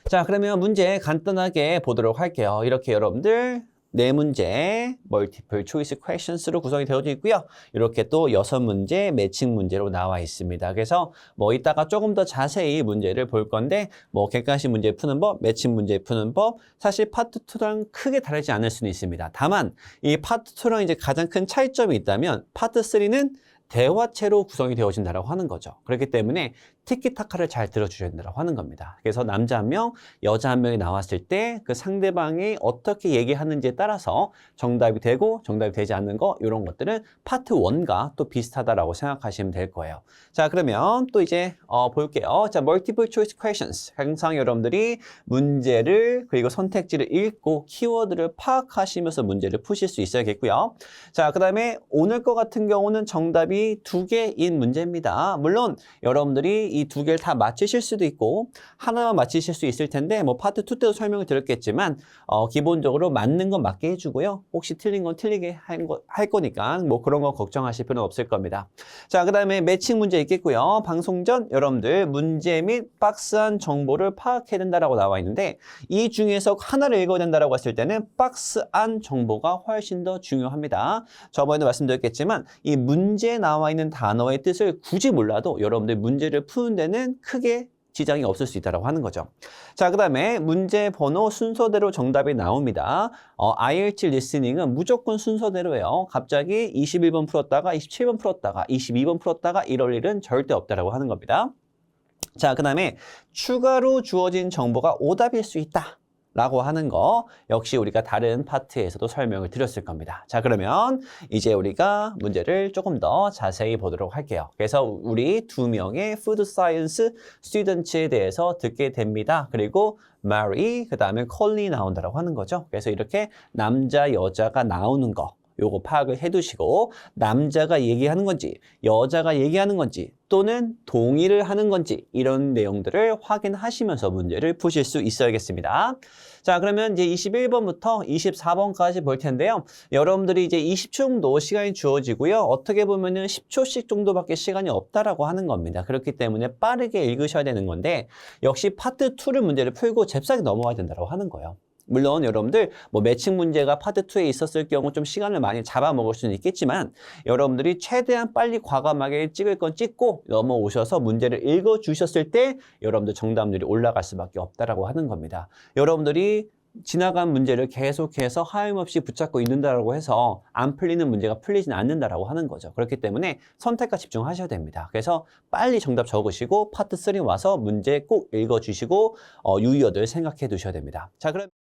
자, 그러면 문제 간단하게 보도록 할게요. 이렇게 여러분들 네 문제 멀티플 초이스 퀘션스로 구성이 되어져 있고요. 이렇게 또 6문제 매칭 문제로 나와 있습니다. 그래서 뭐 이따가 조금 더 자세히 문제를 볼 건데 뭐 객관식 문제 푸는 법, 매칭 문제 푸는 법 사실 파트 2랑 크게 다르지 않을 수는 있습니다. 다만 이 파트 2랑 이제 가장 큰 차이점이 있다면 파트 3는 대화체로 구성이 되어진다고 하는 거죠. 그렇기 때문에 티키타카를 잘 들어주셔야 된다고 하는 겁니다. 그래서 남자 한 명, 여자 한 명이 나왔을 때 그 상대방이 어떻게 얘기하는지에 따라서 정답이 되고 정답이 되지 않는 거 이런 것들은 파트 1과 또 비슷하다라고 생각하시면 될 거예요. 자, 그러면 또 이제 볼게요. 자, multiple choice questions. 항상 여러분들이 문제를 그리고 선택지를 읽고 키워드를 파악하시면서 문제를 푸실 수 있어야겠고요. 자, 그 다음에 오늘 거 같은 경우는 정답이 2개인 문제입니다. 물론 여러분들이 이 2개를 다 맞히실 수도 있고 하나만 맞히실 수 있을 텐데 뭐 파트 2 때도 설명을 드렸겠지만 기본적으로 맞는 건 맞게 해주고요. 혹시 틀린 건 틀리게 할 거니까 뭐 그런 거 걱정하실 필요는 없을 겁니다. 자, 그 다음에 매칭 문제 있겠고요. 방송 전 여러분들 문제 및 박스 안 정보를 파악해야 된다라고 나와 있는데 이 중에서 하나를 읽어야 된다라고 했을 때는 박스 안 정보가 훨씬 더 중요합니다. 저번에도 말씀드렸겠지만 이 문제에 나와 있는 단어의 뜻을 굳이 몰라도 여러분들 문제를 푸는 데는 크게 지장이 없을 수 있다고 하는 거죠. 자, 그 다음에 문제 번호 순서대로 정답이 나옵니다. IELTS 리스닝은 무조건 순서대로예요. 갑자기 21번 풀었다가 27번 풀었다가 22번 풀었다가 이럴 일은 절대 없다라고 하는 겁니다. 자, 그 다음에 추가로 주어진 정보가 오답일 수 있다. 라고 하는 거 역시 우리가 다른 파트에서도 설명을 드렸을 겁니다. 자, 그러면 이제 우리가 문제를 조금 더 자세히 보도록 할게요. 그래서 우리 2명의 푸드 사이언스 스튜던트에 대해서 듣게 됩니다. 그리고 Mary, 그 다음에 콜린이 나온다고 하는 거죠. 그래서 이렇게 남자, 여자가 나오는 거 요거 파악을 해두시고 남자가 얘기하는 건지 여자가 얘기하는 건지 또는 동의를 하는 건지 이런 내용들을 확인하시면서 문제를 푸실 수 있어야겠습니다. 자, 그러면 이제 21번부터 24번까지 볼 텐데요. 여러분들이 이제 20초 정도 시간이 주어지고요. 어떻게 보면은 10초씩 정도밖에 시간이 없다라고 하는 겁니다. 그렇기 때문에 빠르게 읽으셔야 되는 건데 역시 파트 2를 문제를 풀고 잽싸게 넘어가야 된다고 하는 거예요. 물론 여러분들 뭐 매칭 문제가 파트 2에 있었을 경우 좀 시간을 많이 잡아먹을 수는 있겠지만 여러분들이 최대한 빨리 과감하게 찍을 건 찍고 넘어오셔서 문제를 읽어주셨을 때 여러분들 정답률이 올라갈 수밖에 없다라고 하는 겁니다. 여러분들이 지나간 문제를 계속해서 하염없이 붙잡고 있는다라고 해서 안 풀리는 문제가 풀리진 않는다라고 하는 거죠. 그렇기 때문에 선택과 집중하셔야 됩니다. 그래서 빨리 정답 적으시고 파트 3 와서 문제 꼭 읽어주시고 유의어들 생각해 두셔야 됩니다. 자, 그럼